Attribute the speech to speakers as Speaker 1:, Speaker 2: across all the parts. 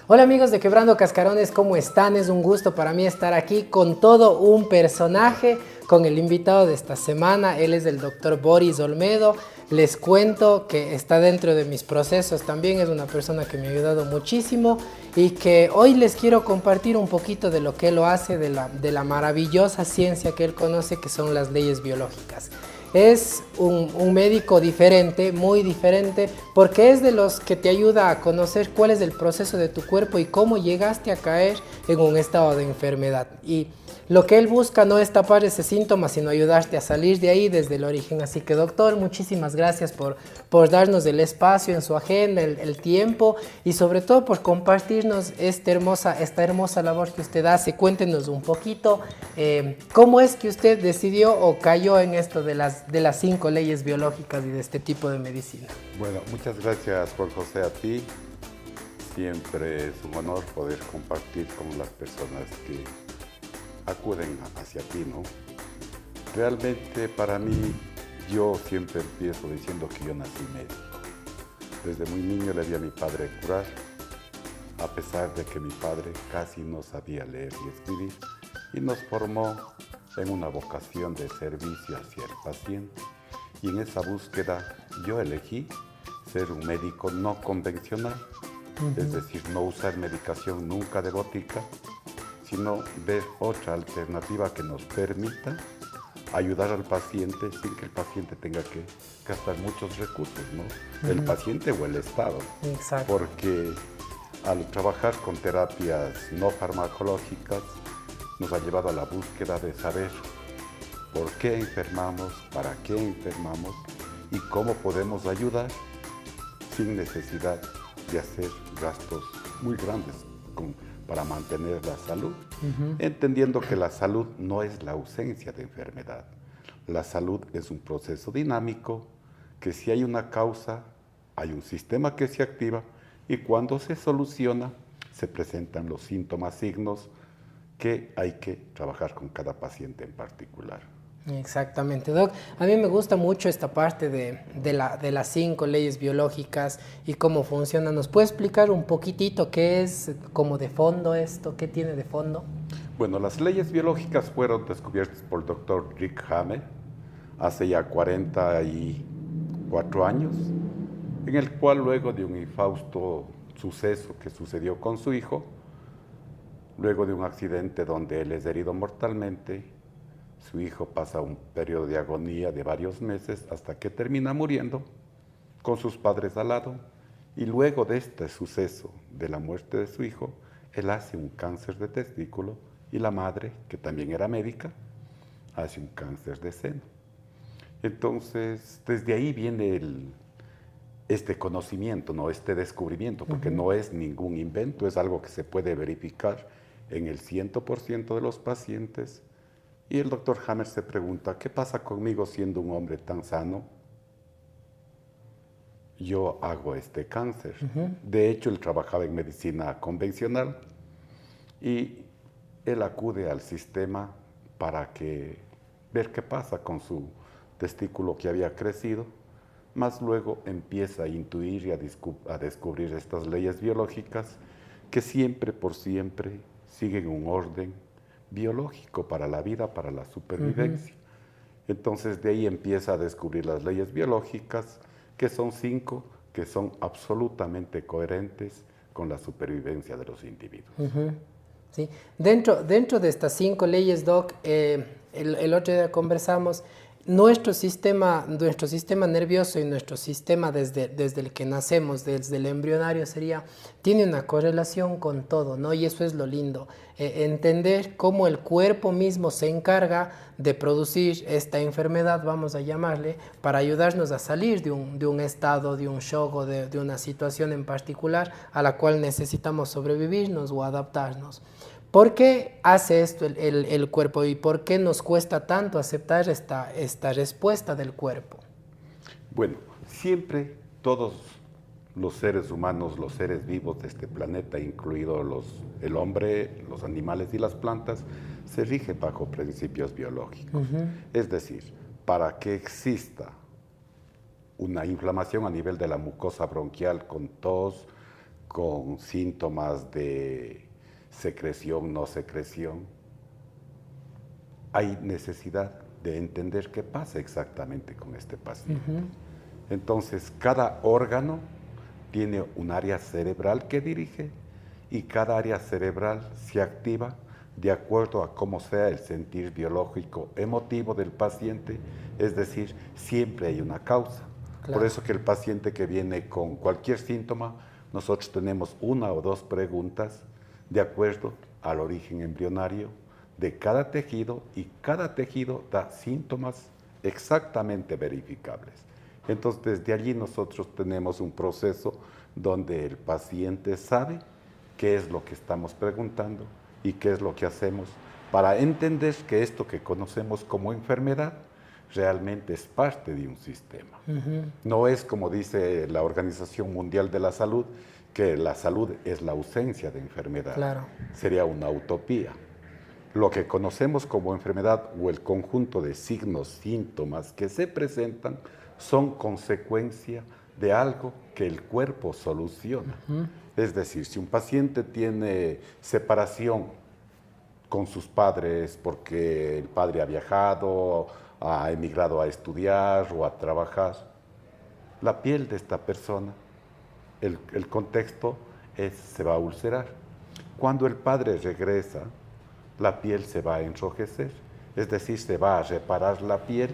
Speaker 1: Hola amigos de Quebrando Cascarones, ¿cómo están? Es un gusto para mí estar aquí con todo un personaje, con el invitado de esta semana. Él es el doctor Boris Olmedo. Les cuento que está dentro de mis procesos también, es una persona que me ha ayudado muchísimo y que hoy les quiero compartir un poquito de lo que él lo hace, de la maravillosa ciencia que él conoce, que son las leyes biológicas. Es un médico diferente, muy diferente, porque es de los que te ayuda a conocer cuál es el proceso de tu cuerpo y cómo llegaste a caer en un estado de enfermedad. Y lo que él busca no es tapar ese síntoma, sino ayudarte a salir de ahí desde el origen. Así que, doctor, muchísimas gracias por darnos el espacio en su agenda, el tiempo y sobre todo por compartirnos esta hermosa labor que usted hace. Cuéntenos un poquito cómo es que usted decidió o cayó en esto de las 5 leyes biológicas y de este tipo de medicina.
Speaker 2: Bueno, muchas gracias, Juan José, a ti. Siempre es un honor poder compartir con las personas que acuden hacia ti, ¿no? Realmente para mí, yo siempre empiezo diciendo que yo nací médico. Desde muy niño le vi a mi padre curar, a pesar de que mi padre casi no sabía leer y escribir, y nos formó en una vocación de servicio hacia el paciente. Y en esa búsqueda yo elegí ser un médico no convencional, es decir, no usar medicación nunca de botica, sino ver otra alternativa que nos permita ayudar al paciente sin que el paciente tenga que gastar muchos recursos, ¿no? El paciente o el Estado.
Speaker 1: Exacto.
Speaker 2: Porque al trabajar con terapias no farmacológicas nos ha llevado a la búsqueda de saber por qué enfermamos, para qué enfermamos y cómo podemos ayudar sin necesidad de hacer gastos muy grandes para mantener la salud, entendiendo que la salud no es la ausencia de enfermedad. La salud es un proceso dinámico que si hay una causa, hay un sistema que se activa y cuando se soluciona, se presentan los síntomas, signos que hay que trabajar con cada paciente en particular.
Speaker 1: Exactamente, Doc. A mí me gusta mucho esta parte de las 5 leyes biológicas y cómo funcionan. ¿Nos puede explicar un poquitito qué es como de fondo esto? ¿Qué tiene de fondo?
Speaker 2: Bueno, las leyes biológicas fueron descubiertas por el doctor Rick Hammer hace ya 44 años, en el cual luego de un infausto suceso que sucedió con su hijo, luego de un accidente donde él es herido mortalmente, su hijo pasa un periodo de agonía de varios meses hasta que termina muriendo con sus padres al lado. Y luego de este suceso de la muerte de su hijo, él hace un cáncer de testículo y la madre, que también era médica, hace un cáncer de seno. Entonces, desde ahí viene este conocimiento, ¿no? Este descubrimiento, porque no es ningún invento, es algo que se puede verificar en el 100% de los pacientes. Y el doctor Hammer se pregunta, ¿qué pasa conmigo siendo un hombre tan sano? Yo hago este cáncer. De hecho, él trabajaba en medicina convencional y él acude al sistema para ver qué pasa con su testículo que había crecido, más luego empieza a intuir y a descubrir estas leyes biológicas que siempre por siempre siguen un orden biológico para la vida, para la supervivencia. Entonces de ahí empieza a descubrir las leyes biológicas, que son 5, que son absolutamente coherentes con la supervivencia de los individuos.
Speaker 1: Sí. Dentro de estas 5 leyes, Doc, el otro día conversamos, nuestro sistema nervioso y nuestro sistema desde el que nacemos, desde el embrionario tiene una correlación con todo, ¿no? Y eso es lo lindo, entender cómo el cuerpo mismo se encarga de producir esta enfermedad, vamos a llamarle, para ayudarnos a salir de un estado, de un shock o de una situación en particular a la cual necesitamos sobrevivirnos o adaptarnos. ¿Por qué hace esto el cuerpo y por qué nos cuesta tanto aceptar esta respuesta del cuerpo?
Speaker 2: Bueno, siempre todos los seres humanos, los seres vivos de este planeta, incluido el hombre, los animales y las plantas, se rigen bajo principios biológicos. Es decir, para que exista una inflamación a nivel de la mucosa bronquial con tos, con síntomas de secreción, no secreción, hay necesidad de entender qué pasa exactamente con este paciente. Entonces, cada órgano tiene un área cerebral que dirige y cada área cerebral se activa de acuerdo a cómo sea el sentir biológico emotivo del paciente, es decir, siempre hay una causa. Claro. Por eso que el paciente que viene con cualquier síntoma, nosotros tenemos una o dos preguntas de acuerdo al origen embrionario de cada tejido y cada tejido da síntomas exactamente verificables. Entonces, desde allí nosotros tenemos un proceso donde el paciente sabe qué es lo que estamos preguntando y qué es lo que hacemos para entender que esto que conocemos como enfermedad realmente es parte de un sistema. No es como dice la Organización Mundial de la Salud, que la salud es la ausencia de enfermedad. Claro. Sería una utopía. Lo que conocemos como enfermedad o el conjunto de signos, síntomas que se presentan son consecuencia de algo que el cuerpo soluciona. Es decir, si un paciente tiene separación con sus padres porque el padre ha viajado, ha emigrado a estudiar o a trabajar, la piel de esta persona, el contexto se va a ulcerar. Cuando el padre regresa, la piel se va a enrojecer, es decir, se va a reparar la piel.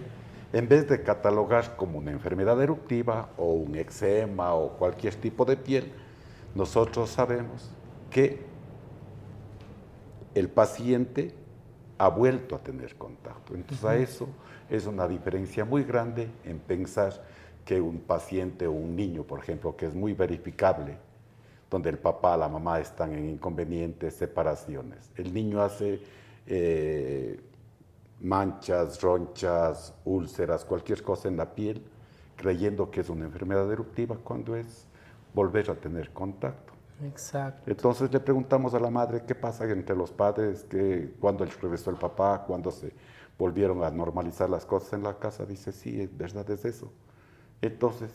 Speaker 2: En vez de catalogar como una enfermedad eruptiva o un eczema o cualquier tipo de piel, nosotros sabemos que el paciente ha vuelto a tener contacto. Entonces, a eso es una diferencia muy grande en pensar que un paciente o un niño, por ejemplo, que es muy verificable, donde el papá, la mamá están en inconvenientes, separaciones. El niño hace manchas, ronchas, úlceras, cualquier cosa en la piel, creyendo que es una enfermedad eruptiva cuando es volver a tener contacto. Exacto. Entonces le preguntamos a la madre qué pasa entre los padres, cuando regresó el papá, cuando se volvieron a normalizar las cosas en la casa. Dice, sí, es verdad, es eso. Entonces,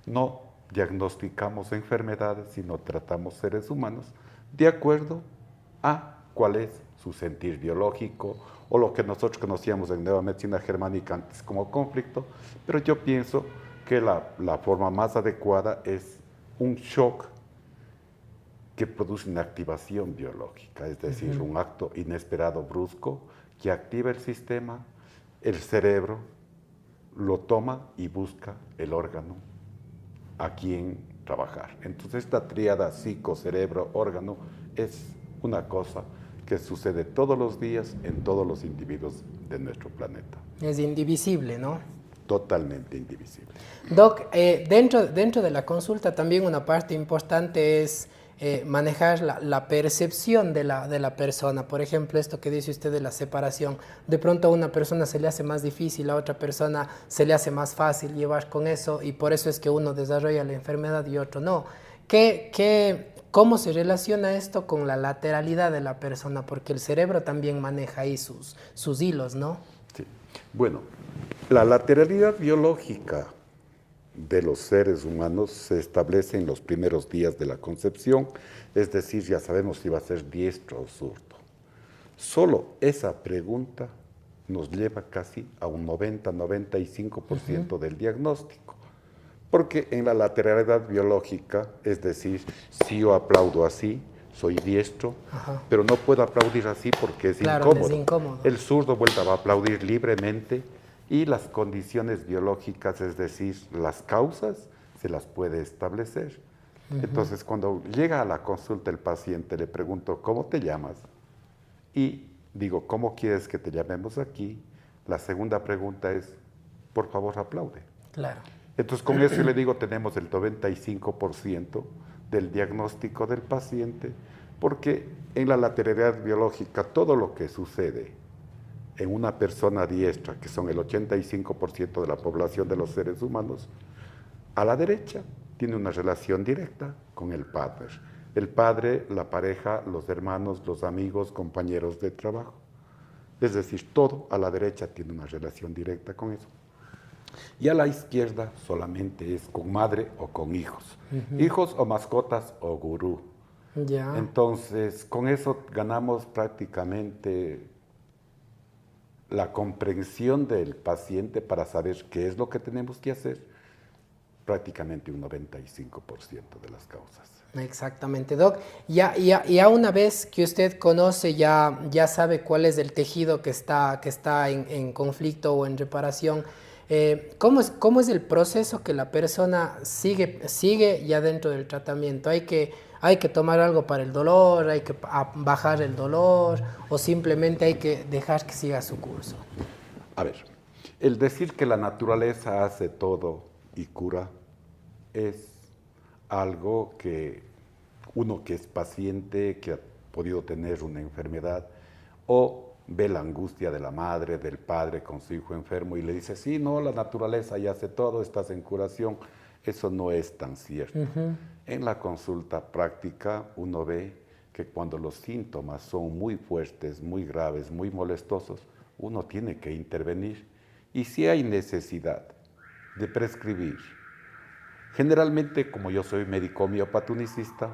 Speaker 2: no diagnosticamos enfermedades, sino tratamos seres humanos de acuerdo a cuál es su sentir biológico o lo que nosotros conocíamos en Nueva Medicina Germánica antes como conflicto, pero yo pienso que la forma más adecuada es un shock que produce una activación biológica, es decir, un acto inesperado, brusco, que activa el sistema, el cerebro lo toma y busca el órgano a quien trabajar. Entonces, esta tríada psico, cerebro, órgano es una cosa que sucede todos los días en todos los individuos de nuestro planeta.
Speaker 1: Es indivisible, ¿no?
Speaker 2: Totalmente indivisible.
Speaker 1: Doc, dentro de la consulta también una parte importante es manejar la percepción de la persona. Por ejemplo, esto que dice usted de la separación. De pronto a una persona se le hace más difícil, a otra persona se le hace más fácil llevar con eso y por eso es que uno desarrolla la enfermedad y otro no. ¿Cómo se relaciona esto con la lateralidad de la persona? Porque el cerebro también maneja ahí sus hilos, ¿no?
Speaker 2: Sí. Bueno, la lateralidad biológica de los seres humanos se establece en los primeros días de la concepción, es decir, ya sabemos si va a ser diestro o zurdo. Solo esa pregunta nos lleva casi a un 90-95% del diagnóstico. Porque en la lateralidad biológica, es decir, si yo aplaudo así, soy diestro, pero no puedo aplaudir así porque es incómodo. Es incómodo. El zurdo vuelve a aplaudir libremente y las condiciones biológicas, es decir, las causas, se las puede establecer. Entonces, cuando llega a la consulta el paciente, le pregunto, ¿cómo te llamas? Y digo, ¿cómo quieres que te llamemos aquí? La segunda pregunta es, por favor, aplaude. Claro. Entonces, con eso yo le digo, tenemos el 95% del diagnóstico del paciente, porque en la lateralidad biológica todo lo que sucede en una persona diestra, que son el 85% de la población de los seres humanos, a la derecha tiene una relación directa con el padre. El padre, la pareja, los hermanos, los amigos, compañeros de trabajo. Es decir, todo a la derecha tiene una relación directa con eso. Y a la izquierda solamente es con madre o con hijos. Hijos o mascotas o gurú.
Speaker 1: Ya.
Speaker 2: Entonces, con eso ganamos prácticamente la comprensión del paciente para saber qué es lo que tenemos que hacer, prácticamente un 95% de las causas.
Speaker 1: Exactamente, Doc. Ya una vez que usted conoce, ya sabe cuál es el tejido que está en conflicto o en reparación. ¿Cómo es el proceso que la persona sigue ya dentro del tratamiento? ¿Hay que tomar algo para el dolor? ¿Hay que bajar el dolor? ¿O simplemente hay que dejar que siga su curso?
Speaker 2: A ver, el decir que la naturaleza hace todo y cura es algo que uno que es paciente, que ha podido tener una enfermedad, o ve la angustia de la madre, del padre con su hijo enfermo y le dice, sí, no, la naturaleza ya hace todo, estás en curación. Eso no es tan cierto. En la consulta práctica uno ve que cuando los síntomas son muy fuertes, muy graves, muy molestosos, uno tiene que intervenir. Y si hay necesidad de prescribir, generalmente, como yo soy médico homeopatunicista,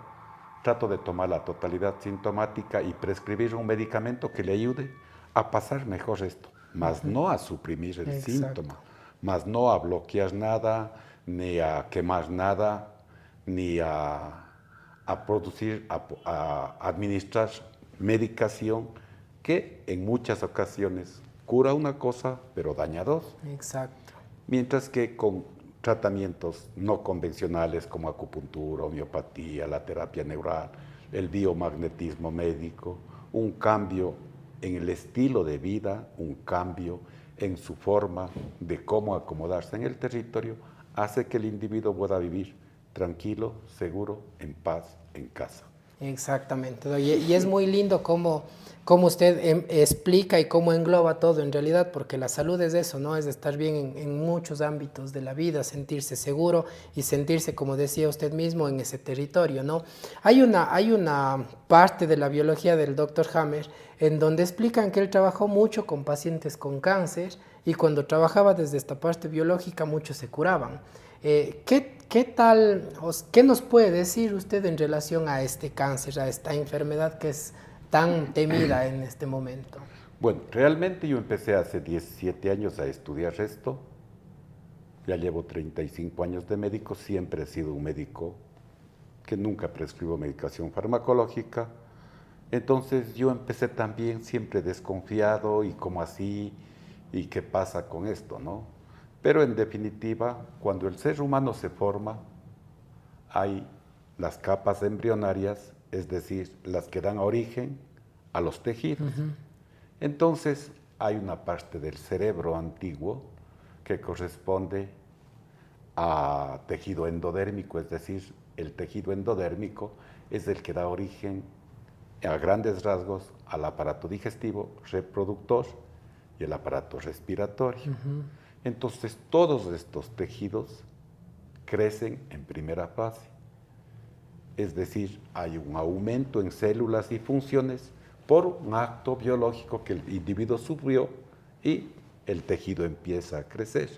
Speaker 2: trato de tomar la totalidad sintomática y prescribir un medicamento que le ayude a pasar mejor esto, más no a suprimir el síntoma, más no a bloquear nada, ni a quemar nada, ni a producir, a administrar medicación que en muchas ocasiones cura una cosa, pero daña dos.
Speaker 1: Exacto.
Speaker 2: Mientras que con tratamientos no convencionales como acupuntura, homeopatía, la terapia neural, el biomagnetismo médico, un cambio en el estilo de vida, un cambio en su forma de cómo acomodarse en el territorio, hace que el individuo pueda vivir tranquilo, seguro, en paz, en casa.
Speaker 1: Exactamente, ¿no? Y es muy lindo cómo usted explica y cómo engloba todo en realidad, porque la salud es eso, ¿no? Es estar bien en muchos ámbitos de la vida, sentirse seguro y sentirse, como decía usted mismo, en ese territorio, ¿no? Hay una parte de la biología del Dr. Hammer en donde explican que él trabajó mucho con pacientes con cáncer y cuando trabajaba desde esta parte biológica muchos se curaban. ¿Qué tal, qué nos puede decir usted en relación a este cáncer, a esta enfermedad que es tan temida en este momento?
Speaker 2: Bueno, realmente yo empecé hace 17 años a estudiar esto. Ya llevo 35 años de médico, siempre he sido un médico que nunca prescribo medicación farmacológica. Entonces yo empecé también siempre desconfiado y como así, y qué pasa con esto, ¿no? Pero en definitiva, cuando el ser humano se forma, hay las capas embrionarias, es decir, las que dan origen a los tejidos. Entonces hay una parte del cerebro antiguo que corresponde a tejido endodérmico, es decir, el tejido endodérmico es el que da origen a grandes rasgos al aparato digestivo, reproductor y el aparato respiratorio. Entonces todos estos tejidos crecen en primera fase, es decir, hay un aumento en células y funciones por un acto biológico que el individuo sufrió y el tejido empieza a crecer.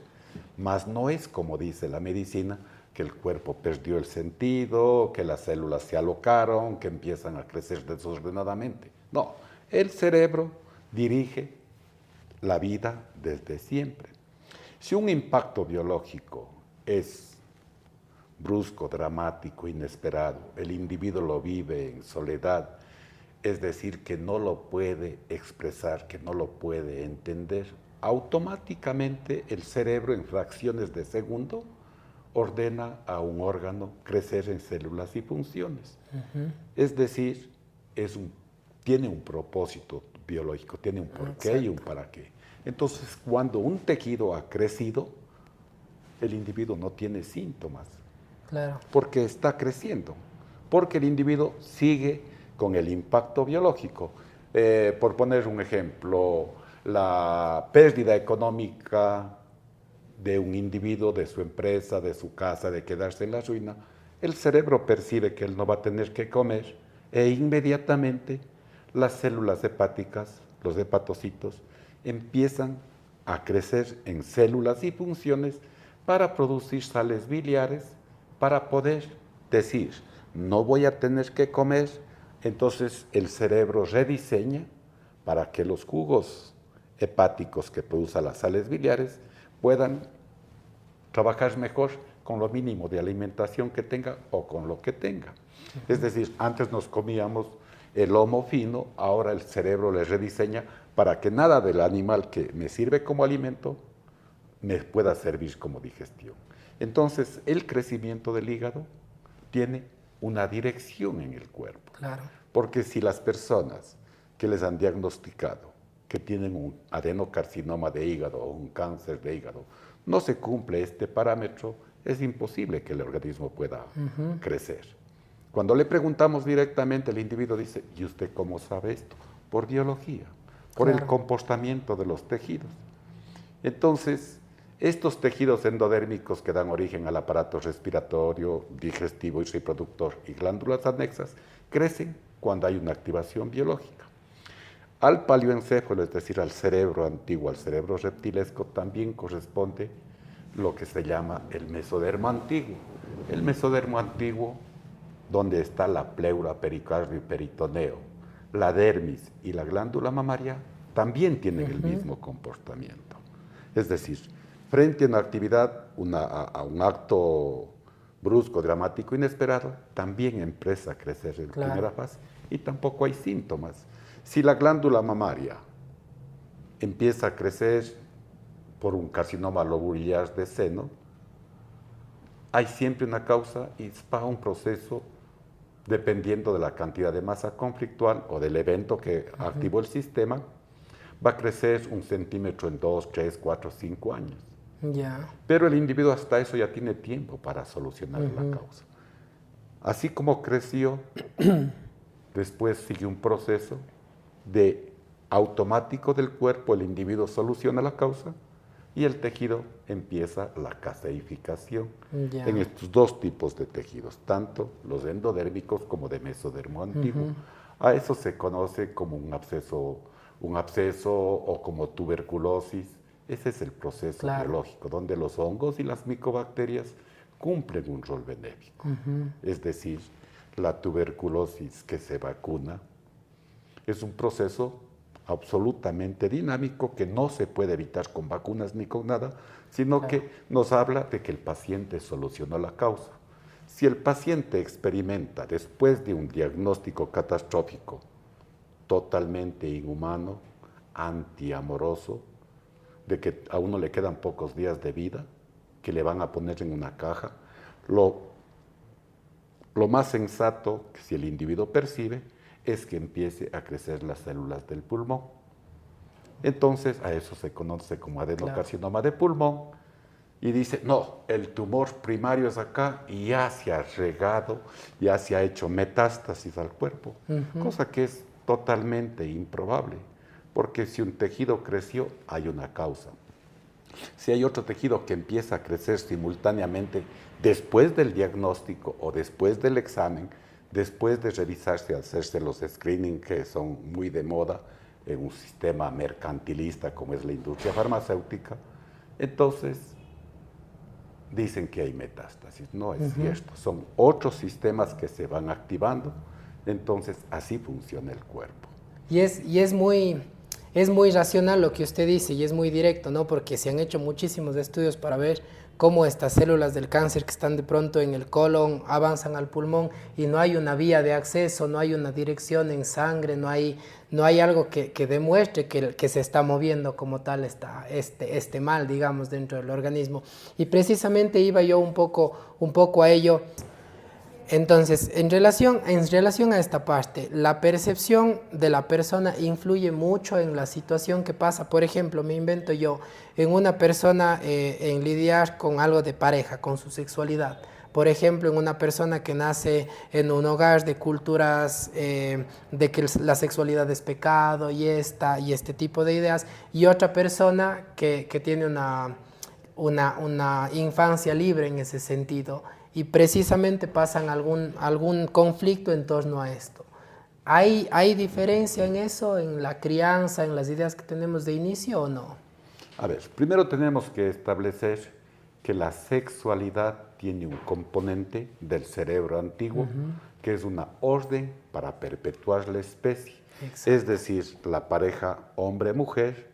Speaker 2: Mas no es como dice la medicina, que el cuerpo perdió el sentido, que las células se alocaron, que empiezan a crecer desordenadamente. No, el cerebro dirige la vida desde siempre. Si un impacto biológico es brusco, dramático, inesperado, el individuo lo vive en soledad, es decir, que no lo puede expresar, que no lo puede entender, automáticamente el cerebro en fracciones de segundo ordena a un órgano crecer en células y funciones. Es decir, tiene un propósito biológico, tiene un porqué y un para qué. Entonces, cuando un tejido ha crecido, el individuo no tiene síntomas.
Speaker 1: Claro.
Speaker 2: Porque está creciendo, porque el individuo sigue con el impacto biológico. Por poner un ejemplo, la pérdida económica de un individuo, de su empresa, de su casa, de quedarse en la ruina, el cerebro percibe que él no va a tener que comer e inmediatamente las células hepáticas, los hepatocitos, empiezan a crecer en células y funciones para producir sales biliares, para poder decir, no voy a tener que comer. Entonces el cerebro rediseña para que los jugos hepáticos que producen las sales biliares puedan trabajar mejor con lo mínimo de alimentación que tenga o con lo que tenga. Es decir, antes nos comíamos el lomo fino, ahora el cerebro le rediseña para que nada del animal que me sirve como alimento me pueda servir como digestión. Entonces, el crecimiento del hígado tiene una dirección en el cuerpo.
Speaker 1: Claro.
Speaker 2: Porque si las personas que les han diagnosticado que tienen un adenocarcinoma de hígado o un cáncer de hígado, no se cumple este parámetro, es imposible que el organismo pueda crecer. Cuando le preguntamos directamente, el individuo dice, ¿y usted cómo sabe esto? Por biología, por el comportamiento de los tejidos. Entonces, estos tejidos endodérmicos que dan origen al aparato respiratorio, digestivo y reproductor y glándulas anexas, crecen cuando hay una activación biológica. Al paleoencéfalo, es decir, al cerebro antiguo, al cerebro reptilesco, también corresponde lo que se llama el mesodermo antiguo. El mesodermo antiguo, donde está la pleura, pericardio y peritoneo, la dermis y la glándula mamaria, también tienen el mismo comportamiento. Es decir, frente a una actividad, a un acto brusco, dramático, inesperado, también empieza a crecer en primera fase y tampoco hay síntomas. Si la glándula mamaria empieza a crecer por un carcinoma lobular de seno, hay siempre una causa y va un proceso dependiendo de la cantidad de masa conflictual o del evento que activó el sistema, va a crecer 1 centímetro en 2, 3, 4, 5 años. Pero el individuo hasta eso ya tiene tiempo para solucionar la causa. Así como creció, después sigue un proceso de automático del cuerpo, el individuo soluciona la causa y el tejido empieza la caseificación en estos dos tipos de tejidos, tanto los endodérmicos como de mesodermo antiguo. A eso se conoce como un absceso o como tuberculosis. Ese es el proceso biológico, donde los hongos y las micobacterias cumplen un rol benéfico. Es decir, la tuberculosis que se vacuna es un proceso absolutamente dinámico que no se puede evitar con vacunas ni con nada, sino que nos habla de que el paciente solucionó la causa. Si el paciente experimenta, después de un diagnóstico catastrófico, totalmente inhumano, antiamoroso, de que a uno le quedan pocos días de vida, que le van a poner en una caja, lo más sensato que si el individuo percibe es que empiece a crecer las células del pulmón. Entonces, a eso se conoce como adenocarcinoma de pulmón, y dice, no, el tumor primario es acá y ya se ha regado, ya se ha hecho metástasis al cuerpo, cosa que es totalmente improbable, porque si un tejido creció, hay una causa. Si hay otro tejido que empieza a crecer simultáneamente después del diagnóstico o después del examen, después de revisarse, hacerse los screening que son muy de moda en un sistema mercantilista como es la industria farmacéutica, entonces dicen que hay metástasis. No es cierto, son otros sistemas que se van activando, entonces así funciona el cuerpo.
Speaker 1: Y es muy racional lo que usted dice y es muy directo, ¿no? Porque se han hecho muchísimos estudios para ver cómo estas células del cáncer que están de pronto en el colon avanzan al pulmón y no hay una vía de acceso, no hay una dirección en sangre, no hay algo que demuestre que se está moviendo como tal este mal, digamos, dentro del organismo. Y precisamente iba yo un poco a ello. Entonces, en relación a esta parte, la percepción de la persona influye mucho en la situación que pasa. Por ejemplo, me invento yo, en una persona en lidiar con algo de pareja, con su sexualidad. Por ejemplo, en una persona que nace en un hogar de culturas de que la sexualidad es pecado y este tipo de ideas, y otra persona que tiene una infancia libre en ese sentido, y precisamente pasan algún conflicto en torno a esto. ¿Hay diferencia en eso, en la crianza, en las ideas que tenemos de inicio o no?
Speaker 2: A ver, primero tenemos que establecer que la sexualidad tiene un componente del cerebro antiguo, que es una orden para perpetuar la especie.
Speaker 1: Exacto.
Speaker 2: Es decir, la pareja hombre-mujer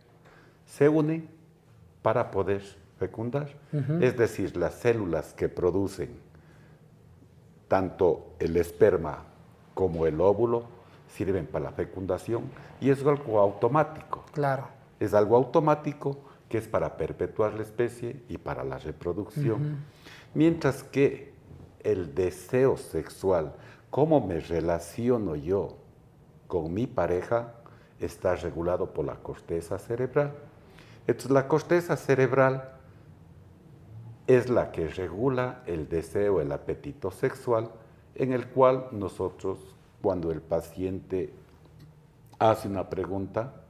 Speaker 2: se une para poder fecundar. Es decir, las células que producen tanto el esperma como el óvulo sirven para la fecundación y es algo automático.
Speaker 1: Claro.
Speaker 2: Es algo automático que es para perpetuar la especie y para la reproducción. Mientras que el deseo sexual, cómo me relaciono yo con mi pareja, está regulado por la corteza cerebral. Entonces, la corteza cerebral es la que regula el deseo, el apetito sexual, en el cual nosotros, cuando el paciente hace una pregunta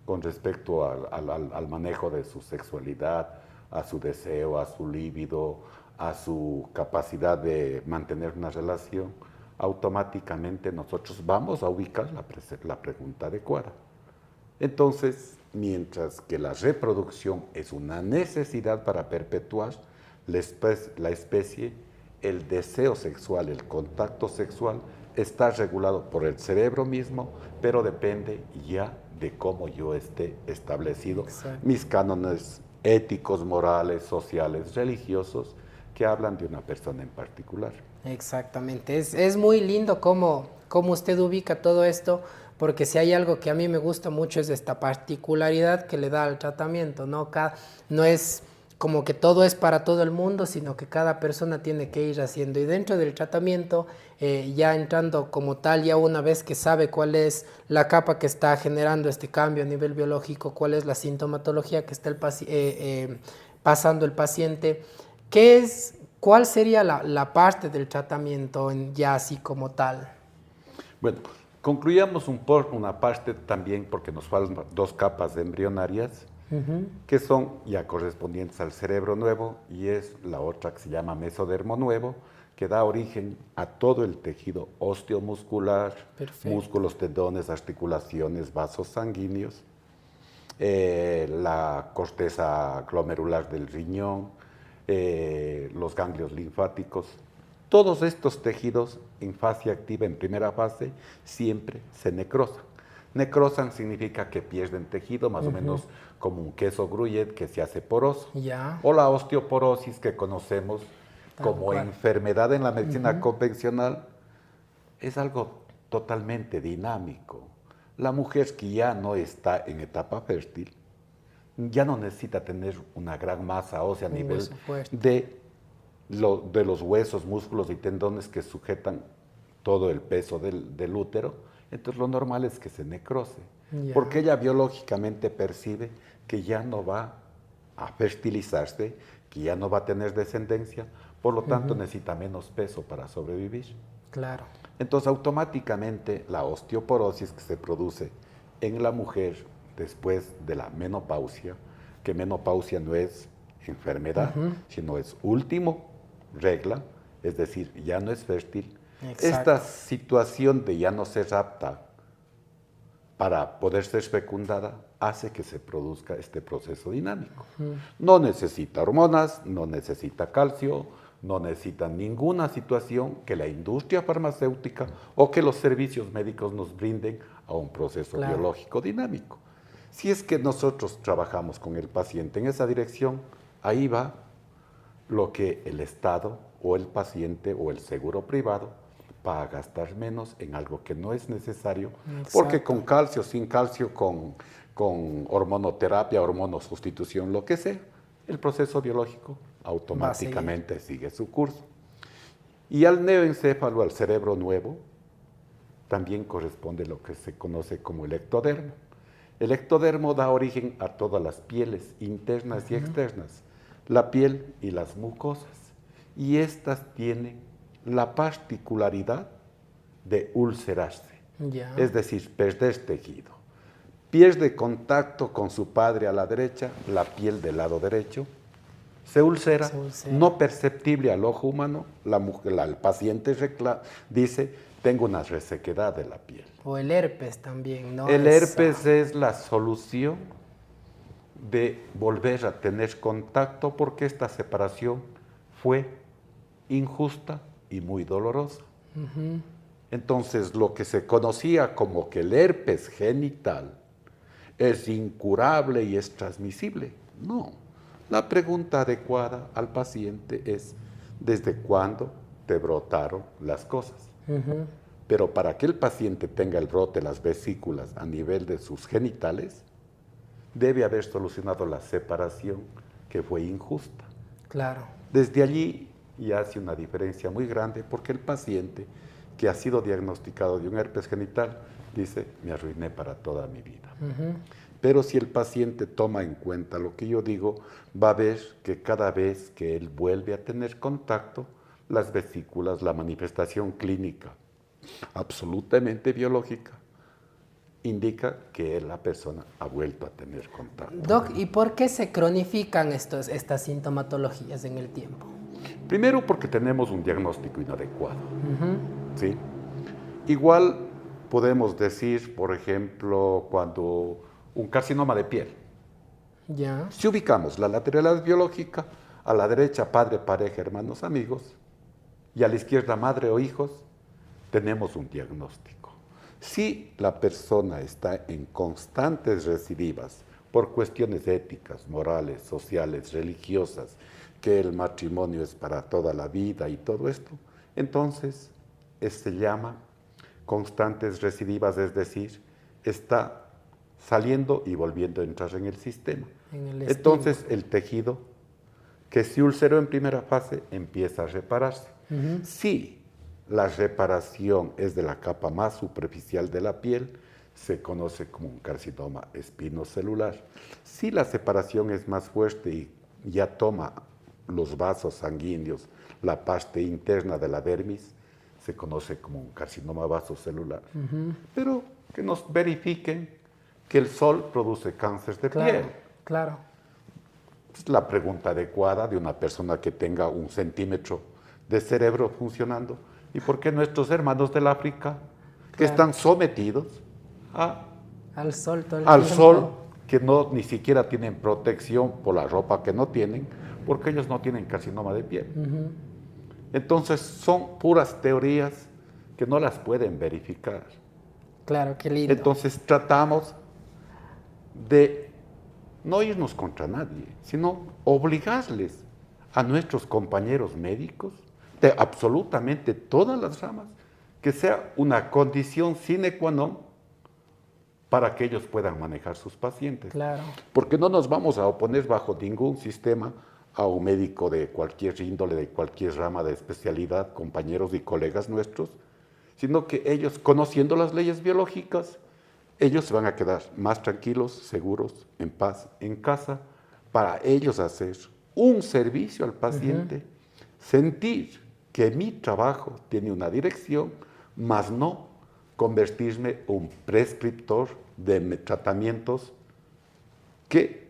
Speaker 2: con respecto al manejo de su sexualidad, a su deseo, a su líbido, a su capacidad de mantener una relación, automáticamente nosotros vamos a ubicar la pregunta adecuada. Entonces, mientras que la reproducción es una necesidad para perpetuar la especie, el deseo sexual, el contacto sexual, está regulado por el cerebro mismo, pero depende ya de cómo yo esté establecido.
Speaker 1: Exacto.
Speaker 2: Mis cánones éticos, morales, sociales, religiosos, que hablan de una persona en particular.
Speaker 1: Exactamente, es muy lindo cómo usted ubica todo esto, porque si hay algo que a mí me gusta mucho es esta particularidad que le da al tratamiento, ¿no? No es como que todo es para todo el mundo, sino que cada persona tiene que ir haciendo. Y dentro del tratamiento, ya entrando como tal, ya una vez que sabe cuál es la capa que está generando este cambio a nivel biológico, cuál es la sintomatología que está pasando el paciente, ¿cuál sería la parte del tratamiento ya así como tal?
Speaker 2: Bueno, concluyamos una parte también porque nos faltan dos capas embrionarias que son ya correspondientes al cerebro nuevo y es la otra que se llama mesodermo nuevo, que da origen a todo el tejido osteomuscular, músculos, tendones, articulaciones, vasos sanguíneos, la corteza glomerular del riñón, los ganglios linfáticos. Todos estos tejidos en fase activa, en primera fase, siempre se necrosan. Necrosan significa que pierden tejido, más o menos como un queso gruyere que se hace poroso.
Speaker 1: Ya.
Speaker 2: O la osteoporosis que conocemos como enfermedad en la medicina convencional, es algo totalmente dinámico. La mujer que ya no está en etapa fértil, ya no necesita tener una gran masa ósea a nivel de los huesos, músculos y tendones que sujetan todo el peso del útero. Entonces lo normal es que se necrose, porque ella biológicamente percibe que ya no va a fertilizarse, que ya no va a tener descendencia, por lo tanto necesita menos peso para sobrevivir.
Speaker 1: Claro.
Speaker 2: Entonces automáticamente la osteoporosis que se produce en la mujer después de la menopausia, que menopausia no es enfermedad, sino es último regla, es decir, ya no es fértil.
Speaker 1: Exacto.
Speaker 2: Esta situación de ya no ser apta para poder ser fecundada hace que se produzca este proceso dinámico. No necesita hormonas, no necesita calcio, no necesita ninguna situación que la industria farmacéutica o que los servicios médicos nos brinden a un proceso biológico dinámico. Si es que nosotros trabajamos con el paciente en esa dirección, ahí va lo que el Estado o el paciente o el seguro privado va a gastar menos en algo que no es necesario, porque con calcio, sin calcio, con hormonoterapia, hormonosustitución, lo que sea, el proceso biológico automáticamente sigue su curso. Y al neoencéfalo, al cerebro nuevo, también corresponde lo que se conoce como el ectodermo. El ectodermo da origen a todas las pieles internas y externas, la piel y las mucosas. Y estas tienen la particularidad de ulcerarse, es decir, perder tejido. Pierde contacto con su padre a la derecha, la piel del lado derecho, se ulcera, no perceptible al ojo humano, el paciente dice, tengo una resequedad de la piel.
Speaker 1: O el herpes también, ¿no?
Speaker 2: El herpes es la solución de volver a tener contacto porque esta separación fue injusta y muy dolorosa. Entonces, lo que se conocía como que el herpes genital es incurable y es transmisible. No. La pregunta adecuada al paciente es, ¿desde cuándo te brotaron las cosas? Pero para que el paciente tenga el brote de las vesículas a nivel de sus genitales, debe haber solucionado la separación que fue injusta.
Speaker 1: Claro.
Speaker 2: Desde allí ya hace una diferencia muy grande porque el paciente que ha sido diagnosticado de un herpes genital dice, me arruiné para toda mi vida. Pero si el paciente toma en cuenta lo que yo digo, va a ver que cada vez que él vuelve a tener contacto, las vesículas, la manifestación clínica absolutamente biológica, indica que la persona ha vuelto a tener contacto.
Speaker 1: Doc, ¿y por qué se cronifican estas sintomatologías en el tiempo?
Speaker 2: Primero porque tenemos un diagnóstico inadecuado. ¿Sí? Igual podemos decir, por ejemplo, cuando un carcinoma de piel.
Speaker 1: Ya.
Speaker 2: Si ubicamos la lateralidad biológica, a la derecha padre, pareja, hermanos, amigos, y a la izquierda madre o hijos, tenemos un diagnóstico. Si la persona está en constantes recidivas por cuestiones éticas, morales, sociales, religiosas, que el matrimonio es para toda la vida y todo esto, entonces se llama constantes recidivas, es decir, está saliendo y volviendo a entrar en el sistema. Entonces el tejido que se ulceró en primera fase empieza a repararse. Si la reparación es de la capa más superficial de la piel, se conoce como un carcinoma espinocelular. Si la separación es más fuerte y ya toma los vasos sanguíneos, la parte interna de la dermis, se conoce como un carcinoma vasocelular. Pero que nos verifiquen que el sol produce cáncer de piel.
Speaker 1: Claro.
Speaker 2: Es la pregunta adecuada de una persona que tenga 1 centímetro de cerebro funcionando. ¿Y por qué nuestros hermanos del África, que están sometidos
Speaker 1: al sol todo el
Speaker 2: al
Speaker 1: tiempo?
Speaker 2: sol, que no, ni siquiera tienen protección por la ropa que no tienen, porque ellos no tienen carcinoma de piel? Entonces son puras teorías que no las pueden verificar.
Speaker 1: Claro, qué lindo.
Speaker 2: Entonces tratamos de no irnos contra nadie, sino obligarles a nuestros compañeros médicos de absolutamente todas las ramas, que sea una condición sine qua non para que ellos puedan manejar sus pacientes.
Speaker 1: Claro.
Speaker 2: Porque no nos vamos a oponer bajo ningún sistema a un médico de cualquier índole, de cualquier rama de especialidad, compañeros y colegas nuestros, sino que ellos, conociendo las leyes biológicas, ellos se van a quedar más tranquilos, seguros, en paz, en casa, para ellos hacer un servicio al paciente, sentir que mi trabajo tiene una dirección, más no convertirme en un prescriptor de tratamientos que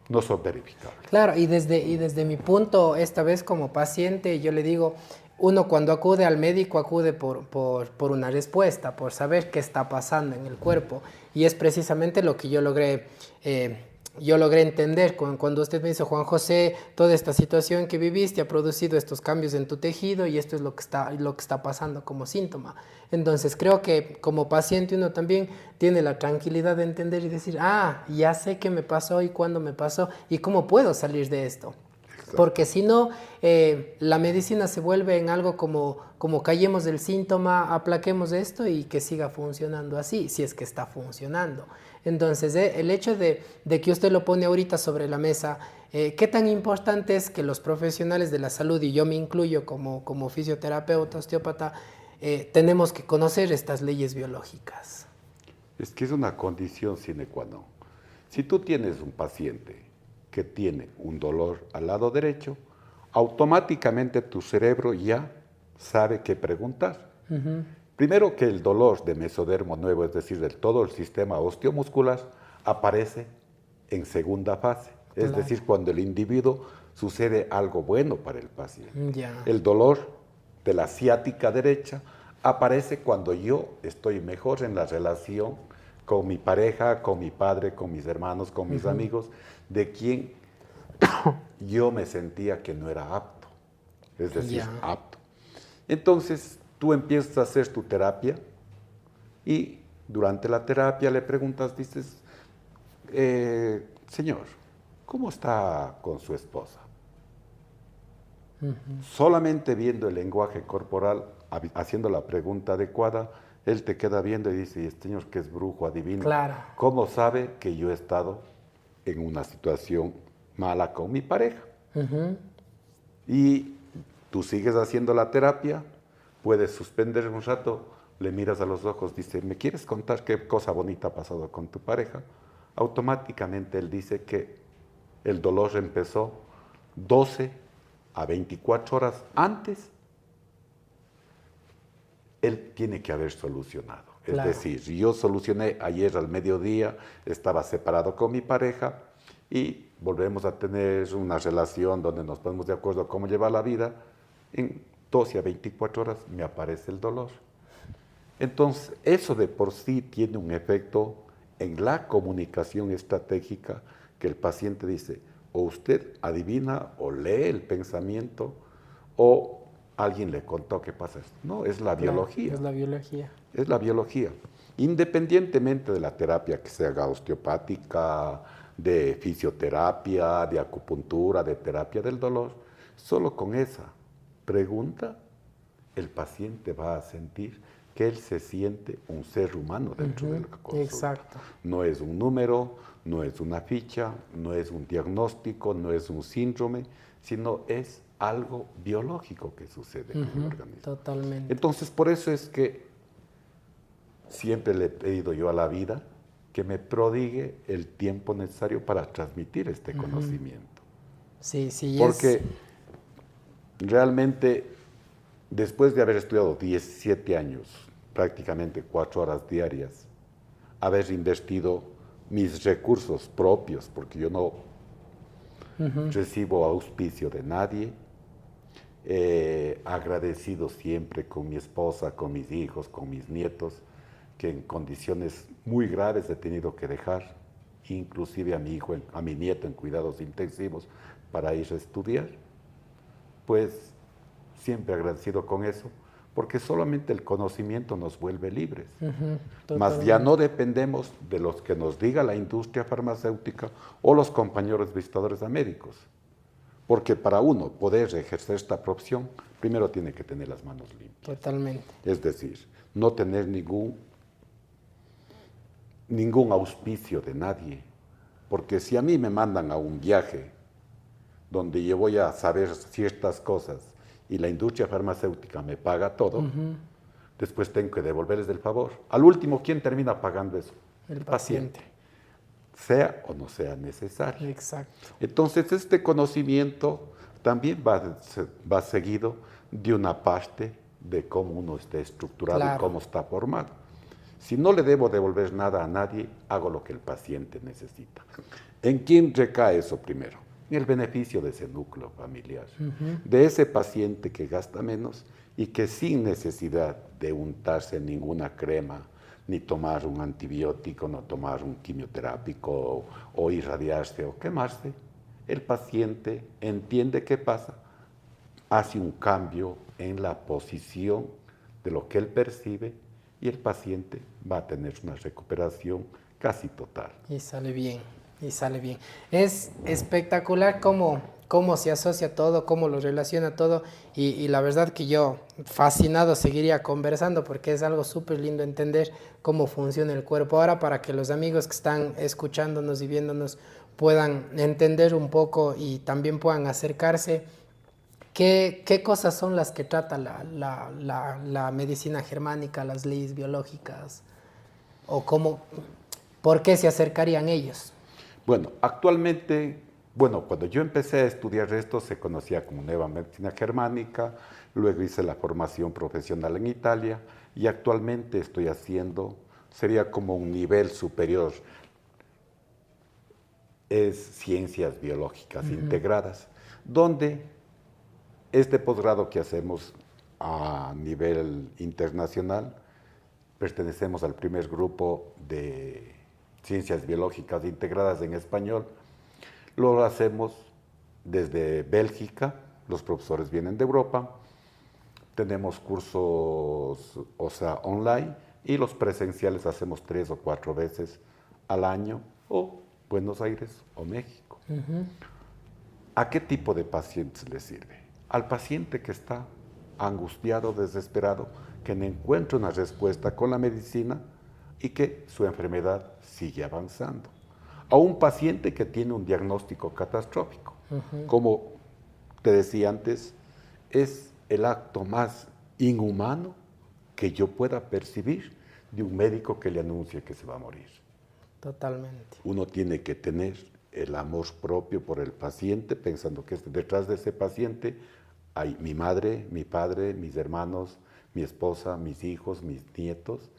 Speaker 2: no son verificables.
Speaker 1: Claro, y desde mi punto, esta vez como paciente, yo le digo, uno cuando acude al médico acude por una respuesta, por saber qué está pasando en el cuerpo. Y es precisamente lo que yo logré entender cuando usted me dice, Juan José, toda esta situación que viviste ha producido estos cambios en tu tejido y esto es lo que está pasando como síntoma. Entonces creo que como paciente uno también tiene la tranquilidad de entender y decir, ya sé qué me pasó y cuándo me pasó y cómo puedo salir de esto. Porque si no, la medicina se vuelve en algo como callemos del síntoma, aplaquemos esto y que siga funcionando así, si es que está funcionando. Entonces, el hecho de que usted lo pone ahorita sobre la mesa, ¿qué tan importante es que los profesionales de la salud, y yo me incluyo como fisioterapeuta, osteópata, tenemos que conocer estas leyes biológicas?
Speaker 2: Es que es una condición sine qua non. Si tú tienes un paciente que tiene un dolor al lado derecho, automáticamente tu cerebro ya sabe qué preguntar. Primero que el dolor de mesodermo nuevo, es decir, de todo el sistema osteomuscular, aparece en segunda fase. Es decir, cuando el individuo sucede algo bueno para el paciente. El dolor de la ciática derecha aparece cuando yo estoy mejor en la relación con mi pareja, con mi padre, con mis hermanos, con mis amigos, de quien yo me sentía que no era apto, es decir,
Speaker 1: Ya.
Speaker 2: apto. Entonces tú empiezas a hacer tu terapia y durante la terapia le preguntas, dices, señor, ¿cómo está con su esposa? Solamente viendo el lenguaje corporal, haciendo la pregunta adecuada, él te queda viendo y dice, señor, que es brujo, adivino.
Speaker 1: Claro.
Speaker 2: ¿Cómo sabe que yo he estado en una situación mala con mi pareja? Y tú sigues haciendo la terapia, puedes suspender un rato, le miras a los ojos, dice, ¿me quieres contar qué cosa bonita ha pasado con tu pareja? Automáticamente él dice que el dolor empezó 12 a 24 horas antes, él tiene que haber solucionado.
Speaker 1: Claro.
Speaker 2: Es decir, yo solucioné ayer al mediodía, estaba separado con mi pareja y volvemos a tener una relación donde nos ponemos de acuerdo cómo llevar la vida. En 12 a 24 horas me aparece el dolor. Entonces, eso de por sí tiene un efecto en la comunicación estratégica que el paciente dice, o usted adivina o lee el pensamiento o alguien le contó qué pasa. No, es la biología.
Speaker 1: Es la biología.
Speaker 2: Es la biología. Independientemente de la terapia que se haga osteopática, de fisioterapia, de acupuntura, de terapia del dolor, solo con esa pregunta el paciente va a sentir que él se siente un ser humano dentro del consulta.
Speaker 1: Exacto.
Speaker 2: No es un número, no es una ficha, no es un diagnóstico, no es un síndrome, sino es algo biológico que sucede en el organismo.
Speaker 1: Totalmente.
Speaker 2: Entonces, por eso es que siempre le he pedido yo a la vida que me prodigue el tiempo necesario para transmitir este conocimiento.
Speaker 1: Sí, sí.
Speaker 2: Porque realmente, después de haber estudiado 17 años, prácticamente 4 horas diarias, haber invertido mis recursos propios, porque yo no recibo auspicio de nadie, agradecido siempre con mi esposa, con mis hijos, con mis nietos, que en condiciones muy graves he tenido que dejar, inclusive a mi hijo, a mi nieto en cuidados intensivos para ir a estudiar, pues siempre agradecido con eso, porque solamente el conocimiento nos vuelve libres. Mas ya no dependemos de los que nos diga la industria farmacéutica o los compañeros visitadores a médicos. Porque para uno poder ejercer esta profesión, primero tiene que tener las manos limpias.
Speaker 1: Totalmente.
Speaker 2: Es decir, no tener ningún auspicio de nadie. Porque si a mí me mandan a un viaje donde yo voy a saber ciertas cosas y la industria farmacéutica me paga todo, después tengo que devolverles el favor. Al último, ¿quién termina pagando eso?
Speaker 1: El paciente.
Speaker 2: Sea o no sea necesario.
Speaker 1: Exacto.
Speaker 2: Entonces, este conocimiento también va seguido de una parte de cómo uno está estructurado y cómo está formado. Si no le debo devolver nada a nadie, hago lo que el paciente necesita. ¿En quién recae eso primero? En el beneficio de ese núcleo familiar, de ese paciente que gasta menos y que sin necesidad de untarse ninguna crema, ni tomar un antibiótico, no tomar un quimioterápico o irradiarse o quemarse, el paciente entiende qué pasa, hace un cambio en la posición de lo que él percibe y el paciente va a tener una recuperación casi total.
Speaker 1: Y sale bien, y sale bien. Es espectacular cómo se asocia todo, cómo lo relaciona todo y la verdad que yo fascinado seguiría conversando porque es algo súper lindo entender cómo funciona el cuerpo. Ahora para que los amigos que están escuchándonos y viéndonos puedan entender un poco y también puedan acercarse, ¿qué cosas son las que trata la medicina germánica, las leyes biológicas? ¿O por qué se acercarían ellos?
Speaker 2: Bueno, actualmente, cuando yo empecé a estudiar esto se conocía como Nueva Medicina Germánica, luego hice la formación profesional en Italia y actualmente estoy haciendo, sería como un nivel superior, es Ciencias Biológicas Integradas, donde este posgrado que hacemos a nivel internacional pertenecemos al primer grupo de ciencias biológicas integradas en español. Lo hacemos desde Bélgica, los profesores vienen de Europa, tenemos cursos, o sea, online, y los presenciales hacemos 3 o 4 veces al año, o Buenos Aires o México. ¿A qué tipo de pacientes le sirve? Al paciente que está angustiado, desesperado, que no encuentra una respuesta con la medicina y que su enfermedad sigue avanzando. A un paciente que tiene un diagnóstico catastrófico. Como te decía antes, es el acto más inhumano que yo pueda percibir de un médico que le anuncie que se va a morir.
Speaker 1: Totalmente.
Speaker 2: Uno tiene que tener el amor propio por el paciente, pensando que detrás de ese paciente hay mi madre, mi padre, mis hermanos, mi esposa, mis hijos, mis nietos,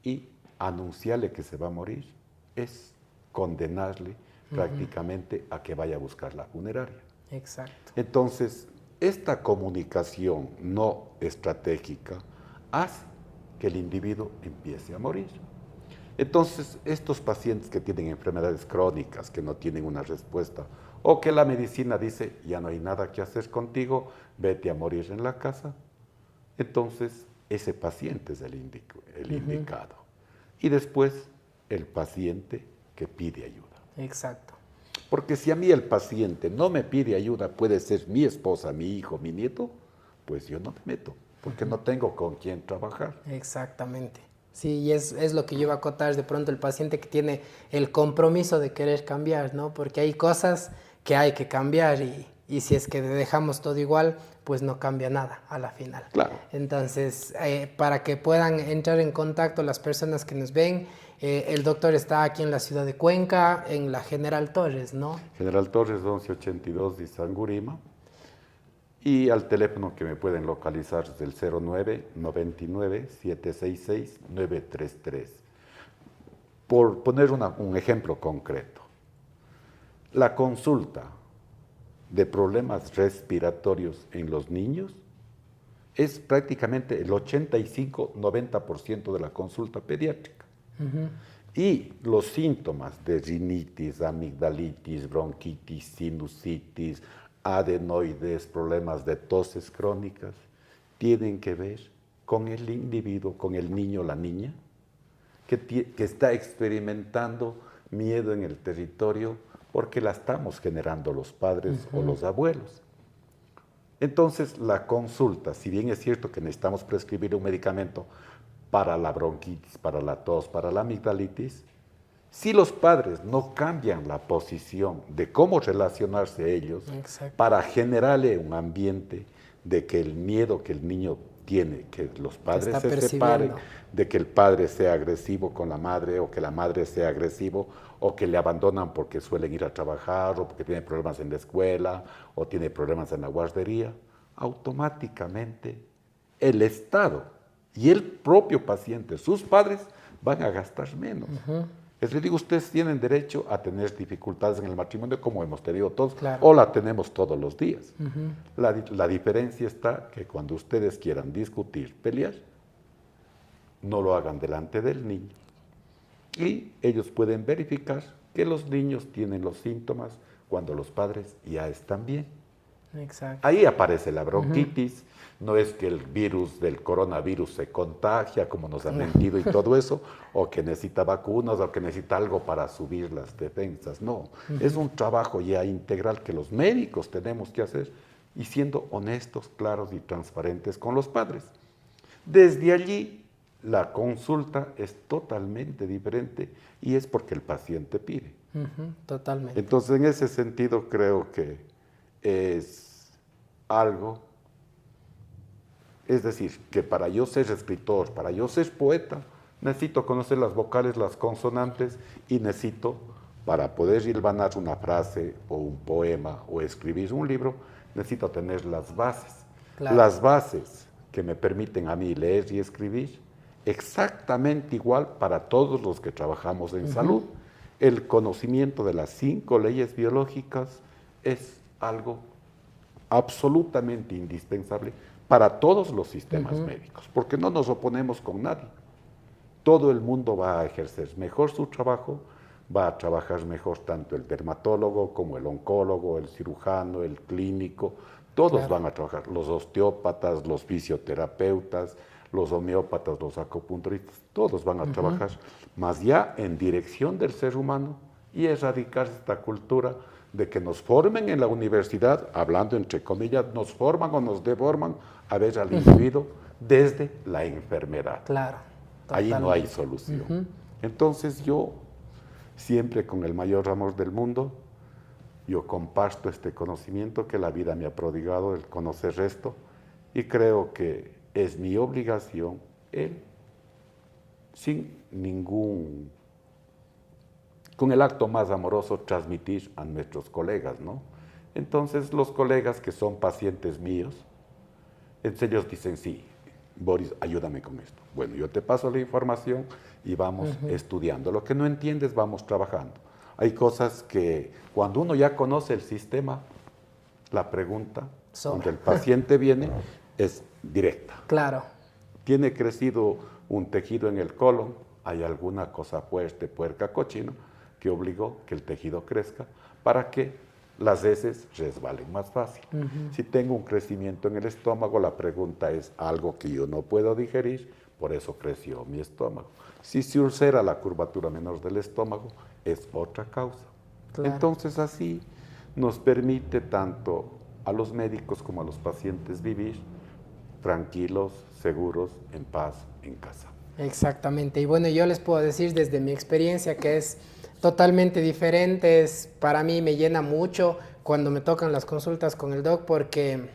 Speaker 2: y anunciarle que se va a morir es condenarle prácticamente a que vaya a buscar la funeraria.
Speaker 1: Exacto.
Speaker 2: Entonces, esta comunicación no estratégica hace que el individuo empiece a morir. Entonces, estos pacientes que tienen enfermedades crónicas, que no tienen una respuesta, o que la medicina dice, ya no hay nada que hacer contigo, vete a morir en la casa, entonces ese paciente es el indicado. Y después, el paciente que pide ayuda.
Speaker 1: Exacto.
Speaker 2: Porque si a mí el paciente no me pide ayuda, puede ser mi esposa, mi hijo, mi nieto, pues yo no me meto, porque no tengo con quién trabajar.
Speaker 1: Exactamente. Sí, y es lo que yo iba a acotar, de pronto el paciente que tiene el compromiso de querer cambiar, ¿no? Porque hay cosas que hay que cambiar y si es que dejamos todo igual, pues no cambia nada a la final.
Speaker 2: Claro.
Speaker 1: Entonces, para que puedan entrar en contacto las personas que nos ven, el doctor está aquí en la ciudad de Cuenca, en la General Torres, ¿no?
Speaker 2: General Torres 1182 de Sangurima. Y al teléfono que me pueden localizar es del 09-99-766-933. Por poner un ejemplo concreto, la consulta de problemas respiratorios en los niños es prácticamente el 85-90% de la consulta pediátrica. Y los síntomas de rinitis, amigdalitis, bronquitis, sinusitis, adenoides, problemas de toses crónicas, tienen que ver con el individuo, con el niño o la niña, que está experimentando miedo en el territorio porque la estamos generando los padres o los abuelos. Entonces, la consulta, si bien es cierto que necesitamos prescribir un medicamento para la bronquitis, para la tos, para la amigdalitis, si los padres no cambian la posición de cómo relacionarse ellos para generarle un ambiente de que el miedo que el niño tiene, que los padres se separen, de que el padre sea agresivo con la madre o que la madre sea agresivo o que le abandonan porque suelen ir a trabajar o porque tienen problemas en la escuela o tiene problemas en la guardería, automáticamente el Estado y el propio paciente, sus padres, van a gastar menos. Es decir, ustedes tienen derecho a tener dificultades en el matrimonio como hemos tenido todos, o la tenemos todos los días. La diferencia está que cuando ustedes quieran discutir, pelear, no lo hagan delante del niño. Y ellos pueden verificar que los niños tienen los síntomas cuando los padres ya están bien. Ahí aparece la bronquitis. No es que el virus del coronavirus se contagia, como nos han mentido y todo eso, o que necesita vacunas, o que necesita algo para subir las defensas. No, es un trabajo ya integral que los médicos tenemos que hacer y siendo honestos, claros y transparentes con los padres. Desde allí, la consulta es totalmente diferente y es porque el paciente pide.
Speaker 1: Totalmente.
Speaker 2: Entonces, en ese sentido, creo que es algo. Es decir, que para yo ser escritor, para yo ser poeta, necesito conocer las vocales, las consonantes y necesito, para poder hilvanar una frase o un poema o escribir un libro, necesito tener las bases. Las bases que me permiten a mí leer y escribir, exactamente igual para todos los que trabajamos en salud. El conocimiento de las 5 leyes biológicas es algo absolutamente indispensable para todos los sistemas médicos, porque no nos oponemos con nadie. todo el mundo va a ejercer mejor su trabajo, va a trabajar mejor tanto el dermatólogo como el oncólogo, el cirujano, el clínico, todos
Speaker 1: Claro.
Speaker 2: van a trabajar, los osteópatas, los fisioterapeutas, los homeópatas, los acupunturistas, todos van a trabajar, más ya en dirección del ser humano y erradicar esta cultura de que nos formen en la universidad, hablando entre comillas, nos forman o nos deforman a ver al individuo desde la enfermedad.
Speaker 1: Claro.
Speaker 2: Ahí no hay
Speaker 1: Totalmente.
Speaker 2: solución. Entonces yo, siempre con el mayor amor del mundo, yo comparto este conocimiento que la vida me ha prodigado, el conocer esto, y creo que es mi obligación, sin ningún, con el acto más amoroso, transmitir a nuestros colegas, ¿no? Entonces los colegas que son pacientes míos, ellos dicen, sí, Boris, ayúdame con esto. Bueno, yo te paso la información y vamos estudiando. Lo que no entiendes, vamos trabajando. Hay cosas que cuando uno ya conoce el sistema, la pregunta, cuando el paciente viene, es directa.
Speaker 1: Claro.
Speaker 2: Tiene crecido un tejido en el colon, hay alguna cosa fuerte, puerca, cochino, que obligó que el tejido crezca para que las heces resbalen más fácil. Si tengo un crecimiento en el estómago, la pregunta es algo que yo no puedo digerir, por eso creció mi estómago. Si se ulcera la curvatura menor del estómago, es otra causa.
Speaker 1: Claro.
Speaker 2: Entonces así nos permite tanto a los médicos como a los pacientes vivir tranquilos, seguros, en paz, en casa.
Speaker 1: Exactamente. Y bueno, yo les puedo decir desde mi experiencia que es totalmente diferente. Para mí me llena mucho cuando me tocan las consultas con el doc porque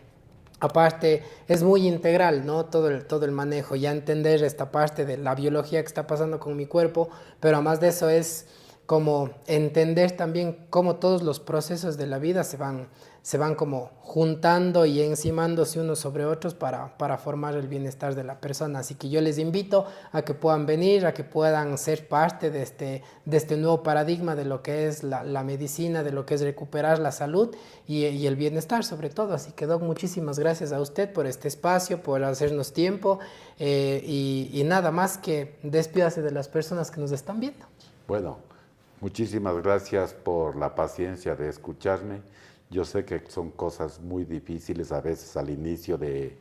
Speaker 1: aparte es muy integral, ¿no? Todo el manejo, ya entender esta parte de la biología que está pasando con mi cuerpo, pero además de eso es como entender también cómo todos los procesos de la vida se van como juntando y encimándose unos sobre otros para formar el bienestar de la persona. Así que yo les invito a que puedan venir, a que puedan ser parte de este nuevo paradigma de lo que es la medicina, de lo que es recuperar la salud y el bienestar sobre todo. Así que Doc, muchísimas gracias a usted por este espacio, por hacernos tiempo y nada más que despídase de las personas que nos están viendo.
Speaker 2: Bueno, muchísimas gracias por la paciencia de escucharme. Yo sé que son cosas muy difíciles a veces al inicio de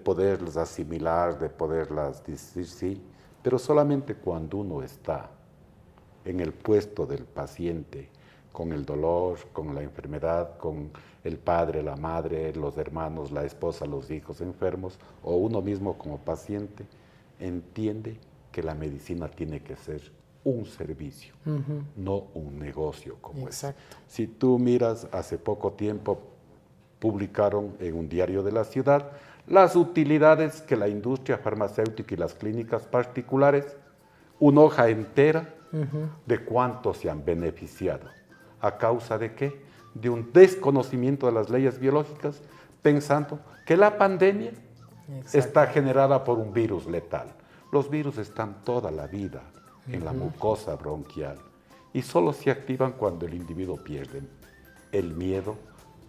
Speaker 2: poderlas asimilar, de poderlas decir sí, pero solamente cuando uno está en el puesto del paciente, con el dolor, con la enfermedad, con el padre, la madre, los hermanos, la esposa, los hijos enfermos, o uno mismo como paciente, entiende que la medicina tiene que ser un servicio, no un negocio como
Speaker 1: Exacto.
Speaker 2: es. Si tú miras, hace poco tiempo publicaron en un diario de la ciudad las utilidades que la industria farmacéutica y las clínicas particulares, una hoja entera de cuánto se han beneficiado. ¿A causa de qué? De un desconocimiento de las leyes biológicas, pensando que la pandemia está generada por un virus letal. Los virus están toda la vida en la mucosa bronquial y solo se activan cuando el individuo pierde el miedo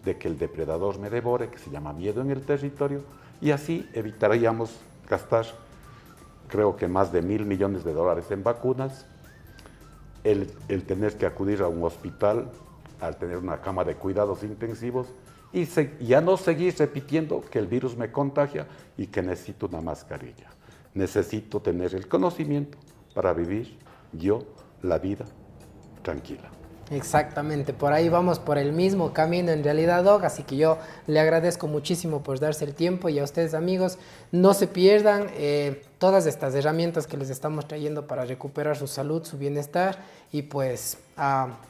Speaker 2: de que el depredador me devore, que se llama miedo en el territorio, y así evitaríamos gastar, creo que más de $1.000 millones en vacunas, el tener que acudir a un hospital, al tener una cama de cuidados intensivos, y ya no seguir repitiendo que el virus me contagia y que necesito una mascarilla. Necesito tener el conocimiento para vivir yo la vida tranquila.
Speaker 1: Exactamente, por ahí vamos por el mismo camino en realidad, Doc, así que yo le agradezco muchísimo por darse el tiempo y a ustedes amigos, no se pierdan todas estas herramientas que les estamos trayendo para recuperar su salud, su bienestar y pues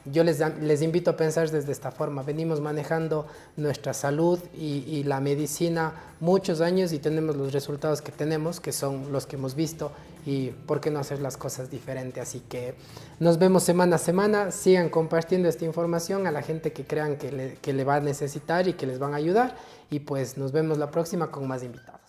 Speaker 1: yo les invito a pensar desde esta forma, venimos manejando nuestra salud y la medicina muchos años y tenemos los resultados que tenemos, que son los que hemos visto y por qué no hacer las cosas diferentes, así que nos vemos semana a semana, sigan compartiendo esta información a la gente que crean que le va a necesitar y que les van a ayudar y pues nos vemos la próxima con más invitados.